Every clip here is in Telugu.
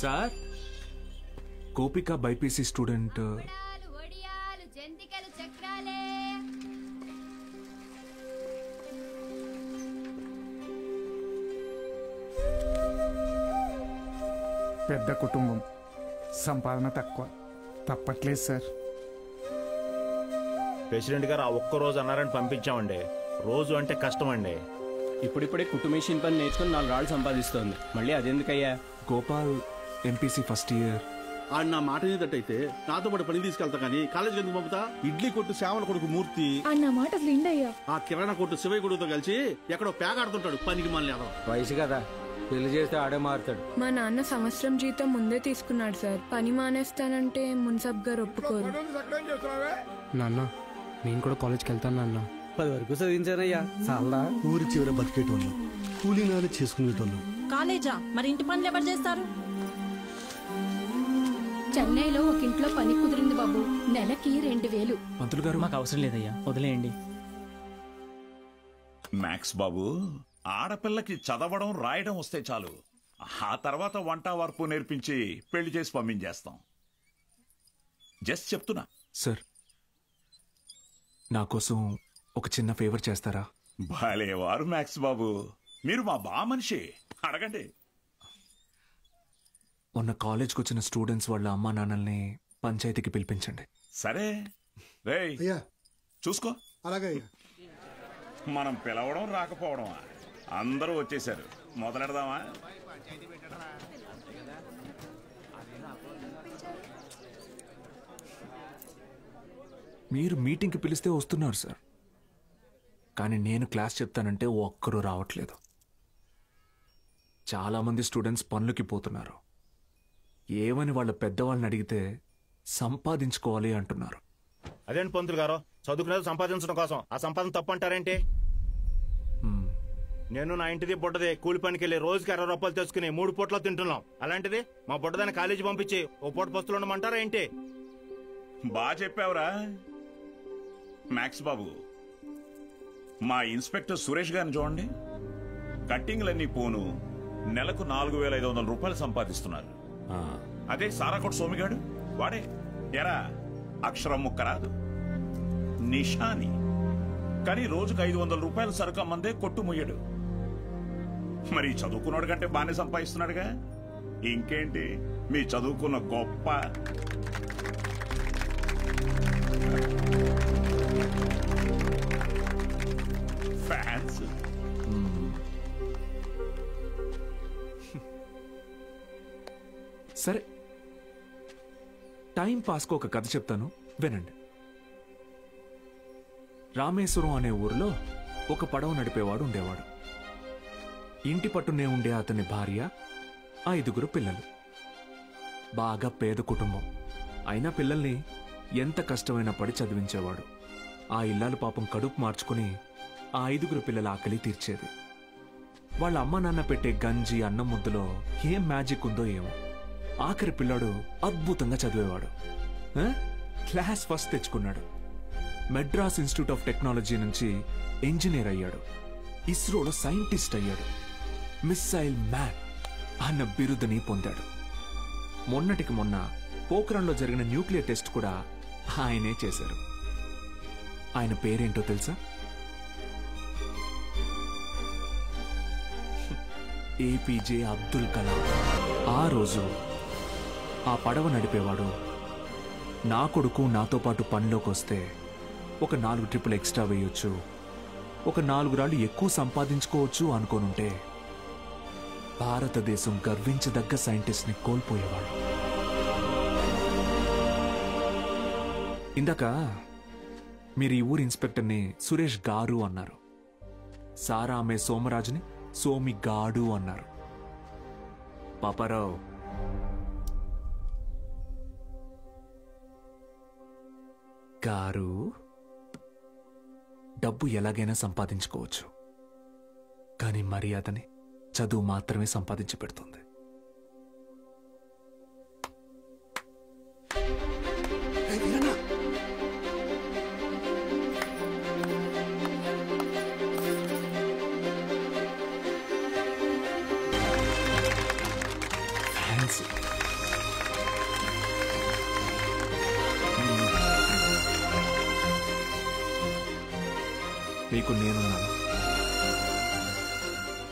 సార్ గోపిక బైపీసీ స్టూడెంట్ పెద్ద కుటుంబం, సంపాదన తక్కువ, తప్పట్లేదు సార్. ప్రెసిడెంట్ గారు ఆ ఒక్కరోజు అన్నారని పంపించామండి. రోజు అంటే కష్టం అండి. ఇప్పుడిప్పుడే కుటుంబేషన్ పని నేర్చుకుని 4 రాళ్ళు సంపాదిస్తోంది. మళ్ళీ అదెందుకయ్యా? Gopal MPC first year. ఆడు నా మాట ఏదట్టయితే నాతో పాటు పని తీసుకెళ్తా కానీ కాలేజీకి ఎందుకు పంపుతా? ఇడ్లీ కొట్టు శ్యామల కొడుకు మూర్తి, అన్న మాట విండయ్యా. ఆ కిరాణా కొట్టు శివయ్య కొడుకుతో కలిసి ఎక్కడో పేకాడుతుంటాడు. పనికి మళ్ళీ వయసు కదా, పెళ్లి చేస్తే ఆడే మారుతాడు. మా నాన్న సంవత్సరం జీతం ముందే తీసుకున్నాడు సార్. పని మానేస్తానంటే మున్సబ్ గారు ఒప్పుకోరు. నాన్న నేను కూడా కాలేజ్కి వెళ్తాను నాన్న. 10 వరకు చదివించానయ్యా. చాలా ఊరి చివర బతికేటోళ్ళు, కూలీనాలు చేసుకునేటోళ్ళు. కాలేజా? మరి ఇంటి పనులు ఎవరు చేస్తారు? చెన్నైలో ఒక ఇంట్లో పని కుదిరింది బాబు, నెలకి 2000. మంత్రులు గారు మాకు అవసరం లేదయ్యా, వదిలేయండి. మ్యాక్స్ బాబు, ఆడపిల్లకి చదవడం రాయడం వస్తే చాలు. ఆ తర్వాత వంట వరపు నేర్పించి పెళ్లి చేసి పంపించేస్తాం. జస్ట్ చెప్తున్నా. సార్ నా కోసం ఒక చిన్న ఫేవర్ చేస్తారా? భలేవారు మ్యాక్స్ బాబు, మీరు మా బా మనిషి, అడగండి. మొన్న కాలేజ్కి వచ్చిన స్టూడెంట్స్ వాళ్ళ అమ్మా నాన్నల్ని పంచాయతీకి పిలిపించండి. సరే రేయ్, చూసుకో. అలాగే. మనం పిలవడం రాకపోవడమా? అందరూ వచ్చేసారు, మొదలెడదామా? మీరు మీటింగ్కి పిలిస్తే వస్తున్నారు సార్, కానీ నేను క్లాస్ చెప్తానంటే ఒక్కరూ రావట్లేదు. చాలామంది స్టూడెంట్స్ పనులకి పోతున్నారు. ఏమని వాళ్ళ పెద్దవాళ్ళని అడిగితే సంపాదించుకోవాలి అంటున్నారు. అదేంటి పంతులు గారు, చదువుకునేది సంపాదించడం కోసం, ఆ సంపాదన తప్పు అంటారేంటి? నేను నా ఇంటిది బుడ్డది కూలి పనికి వెళ్ళి రోజుకి 60 రూపాయలు తెచ్చుకుని 3 పూటలో తింటున్నాం. అలాంటిది మా బుడ్డదాన్ని కాలేజీ పంపించి ఓ పూట పస్తులు ఉండమంటారా ఏంటి? బాగా చెప్పావురా మ్యాక్స్ బాబు. మా ఇన్స్పెక్టర్ సురేష్ గారిని చూడండి, కట్టింగ్లన్నీ పోను నెలకు 4500 రూపాయలు సంపాదిస్తున్నారు. అదే సారాకోట్ సోమిగాడు, వాడే ఎరా అక్షరం ముక్క రాదు, నిషాని, కానీ రోజుకు 500 రూపాయలు సరుకు అమ్మందే కొట్టు ముయ్యడు. మరి చదువుకున్నాడు కంటే బాగానే సంపాదిస్తున్నాడుగా. ఇంకేంటి మీ చదువుకున్న గొప్ప. ఫ్యాన్స్. సరే, టైం పాస్కు ఒక కథ చెప్తాను, వినండి. రామేశ్వరం అనే ఊరిలో ఒక పడవ నడిపేవాడు ఉండేవాడు. ఇంటి పట్టునే ఉండే అతని భార్య, 5 పిల్లలు. బాగా పేద కుటుంబం అయినా పిల్లల్ని ఎంత కష్టమైనా పడి చదివించేవాడు. ఆ ఇల్లాలు పాపం కడుపు మార్చుకుని ఆ 5 పిల్లల ఆకలి తీర్చేది. వాళ్ళ అమ్మ నాన్న పెట్టే గంజి అన్నం ముద్దలో ఏం మ్యాజిక్ ఉందో ఏమో, ఆఖరి పిల్లాడు అద్భుతంగా చదివేవాడు. క్లాస్ ఫస్ట్ తెచ్చుకున్నాడు. మెడ్రాస్ ఇన్స్టిట్యూట్ ఆఫ్ టెక్నాలజీ నుంచి ఇంజనీర్ అయ్యాడు. ఇస్రోలో సైంటిస్ట్ అయ్యాడు. మిస్సైల్ మ్యాన్ అన్న బిరుదుని పొందాడు. మొన్నటికి మొన్న పోఖ్రాన్లో జరిగిన న్యూక్లియర్ టెస్ట్ కూడా ఆయనే చేశారు. ఆయన పేరేంటో తెలుసా? ఏపీజే అబ్దుల్ కలాం. ఆ రోజు ఆ పడవ నడిపేవాడు, నా కొడుకు నాతో పాటు పనిలోకి వస్తే ఒక 4 ట్రిప్పులు ఎక్స్ట్రా వేయొచ్చు, ఒక 4 రాళ్ళు ఎక్కువ సంపాదించుకోవచ్చు అనుకోనుంటే భారతదేశం గర్వించదగ్గ సైంటిస్ట్ని కోల్పోయేవాడు. ఇందాక మీరు ఈ ఊరి ఇన్స్పెక్టర్ని సురేష్ గారు అన్నారు. సారా ఆమె సోమరాజుని సోమి గాడు అన్నారు. పాపారావు, గారు డబ్బు ఎలాగైనా సంపాదించుకోవచ్చు, కానీ మర్యాదని చదువు మాత్రమే సంపాదించి పెడుతుంది. మీకు నేనున్నాను,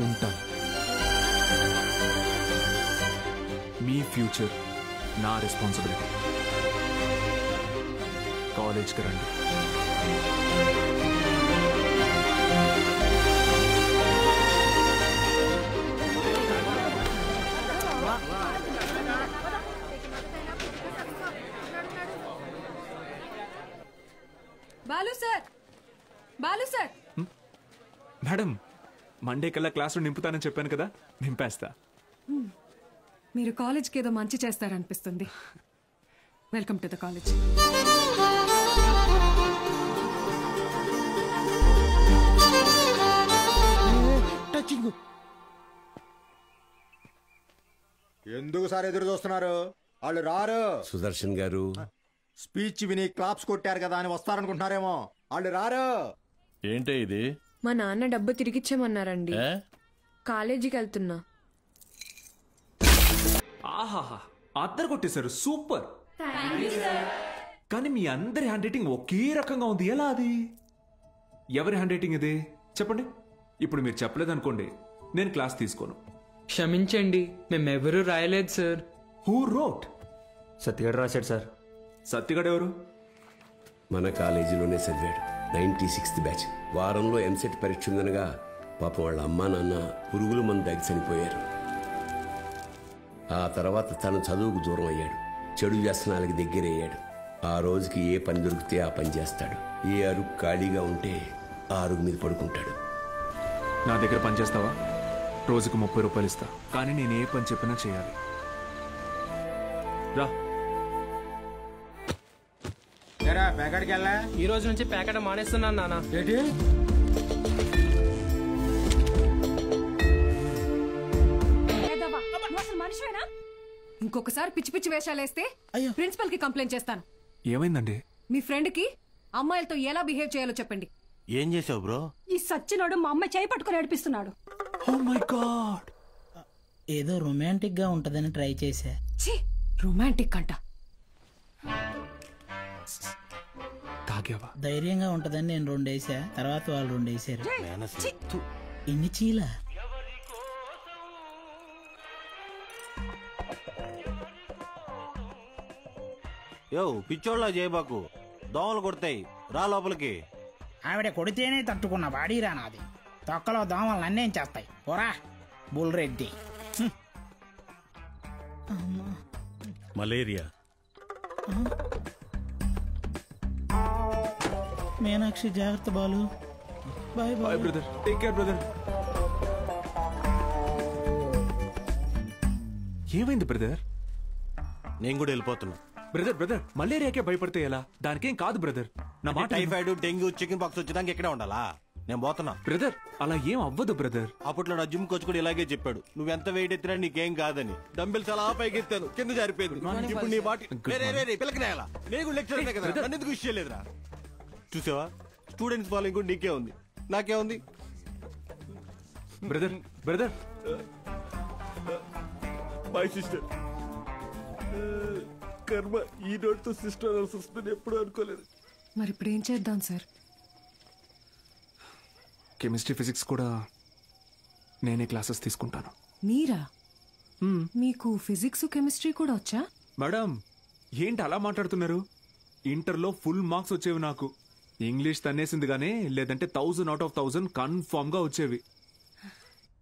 ఉంటాను. మీ ఫ్యూచర్ నా రెస్పాన్సిబిలిటీ. కాలేజ్కి రండి. బాలు సార్ మేడం, మండే కల్లా క్లాసులు నింపుతానని చెప్పాను కదా, నింపేస్తా. మీరు కాలేజ్కి ఏదో మంచి చేస్తారనిపిస్తుంది. Welcome to the college. Touching. ఎందుకు సార్ ఎదురు చూస్తున్నారు? వాళ్ళు రారు. సుదర్శన్ గారు స్పీచ్ విని క్లాప్స్ కొట్టారు కదా అని వస్తారనుకుంటున్నారేమో. వాళ్ళు రారు. ఏంటే ఇది? మా నాన్న డబ్బు తిరిగిచ్చామన్నారండి. కాలేజీకి వెళ్తున్నా. ఆహాహా, అద్దరు కొట్టేశారు, సూపర్. కానీ మీ అందరి హ్యాండ్ రైటింగ్ ఒకే రకంగా ఉంది, ఎలా అది? ఎవరి హ్యాండ్ రైటింగ్ ఇది చెప్పండి. ఇప్పుడు మీరు చెప్పలేదనుకోండి, నేను క్లాస్ తీసుకోను. క్షమించండి, మేమెవరూ రాయలేదు సార్. Who wrote? సత్యగడ రాశాడు సార్. సత్యగడ ఎవరు? మన కాలేజీలోనే చదివాడు. 96th batch. వారంలో ఎంసెట్ పరీక్ష ఉందనగా పాపం వాళ్ళ అమ్మా నాన్న పురుగుల మందు దాగి చనిపోయారు. ఆ తర్వాత తను చదువుకు దూరం అయ్యాడు, చెడు వ్యసనాలకి దగ్గరయ్యాడు. ఆ రోజుకి ఏ పని దొరికితే ఆ పని చేస్తాడు. ఏ అరుగు ఖాళీగా ఉంటే ఆ అరుగు మీద పడుకుంటాడు. నా దగ్గర పని చేస్తావా? రోజుకు 30 రూపాయలు ఇస్తా, కానీ నేను ఏ పని చెప్పినా చేయాలి. రా. ఈ రోజు నుంచి ప్యాకెట్ మానేస్తున్నాను నాన్న. ఇంకొకసారి పిచ్చి పిచ్చి వేషాలు వేస్తే ప్రిన్సిపల్ కి కంప్లైంట్ చేస్తాను. ఏమైందండి? మీ ఫ్రెండ్ కి అమ్మాయిలతో ఎలా బిహేవ్ చేయాలో చెప్పండి. ఏం చేసావు బ్రో? ఈ సచ్చినోడు మా అమ్మాయి చేయి పట్టుకుని నడిపిస్తున్నాడు. Oh my god. ఏదో రొమాంటిక్ గా ఉంటదని ట్రై చేశా. రొమాంటిక్ అంట. తాగావా? ధైర్యంగా ఉంటదని నేను 2 వేసా, తర్వాత వాళ్ళు 2 వేసారు. ఇన్ని చీలా? యో పిచ్చోళ్ళ చేయబాకు, దోమలు కొడతాయి, రా లోపలికి. ఆవిడ కొడితేనే తట్టుకున్న బాడీరా నాది. తొక్కలో దోమలు నన్నేం చేస్తాయి? పోరా బుల్రెడ్డి. మలేరియా. మీనాక్షి జాగ్రత్త Balu. Bye bye brother. Take care brother. ఏమైంది బ్రదర్? నేను కూడా వెళ్ళిపోతున్నా. బ్రదర్ బ్రదర్, మలేరియాకే భయపడితే ఎలా? దానికేం కాదు బ్రదర్. నా మాట. టైఫాయిడ్, డెంగ్యూ, చికెన్ పాక్స్ వచ్చేదానికి ఇక్కడే ఉండాలా? నేను పోతున్నా. బ్రదర్, అలా ఏం అవ్వదు బ్రదర్. అప్పట్లో నా జిమ్ కోచ్ కూడా ఇలాగే చెప్పాడు, నువ్వెంత వెయిట్ ఎత్తినా నీకేం కాదని. డంబెల్స్ అలా పైకి ఎత్తాను, కింద జారిపోయింది. ఇప్పుడు నీ మాట పిల్లకి నేలా? నేను లెక్చర్ కదా, నన్ను ఎందుకు విషయం లేదురా? చూసావా, స్టూడెంట్స్ ఫాలోయింగ్ కూడా నీకే ఉంది, నాకే ఉంది. Brother brother, my sister. కర్మ, ఈ నోటితో సిస్టర్ వస్తుంది ఎప్పుడు అనుకోలేదు. మరి ఇప్పుడు ఏం చేద్దాం సార్? కెమిస్ట్రీ, ఫిజిక్స్ కూడా నేనే క్లాసెస్ తీసుకుంటాను. మీరా? మీకు ఫిజిక్స్, కెమిస్ట్రీ కూడా వచ్చా? మేడం, ఏంటి అలా మాట్లాడుతున్నారు? ఇంటర్లో ఫుల్ మార్క్స్ వచ్చేవి నాకు. ఇంగ్లీష్ తన్నేసింది గానీ, లేదంటే 1000 out of 1000 కన్ఫామ్ గా వచ్చేవి.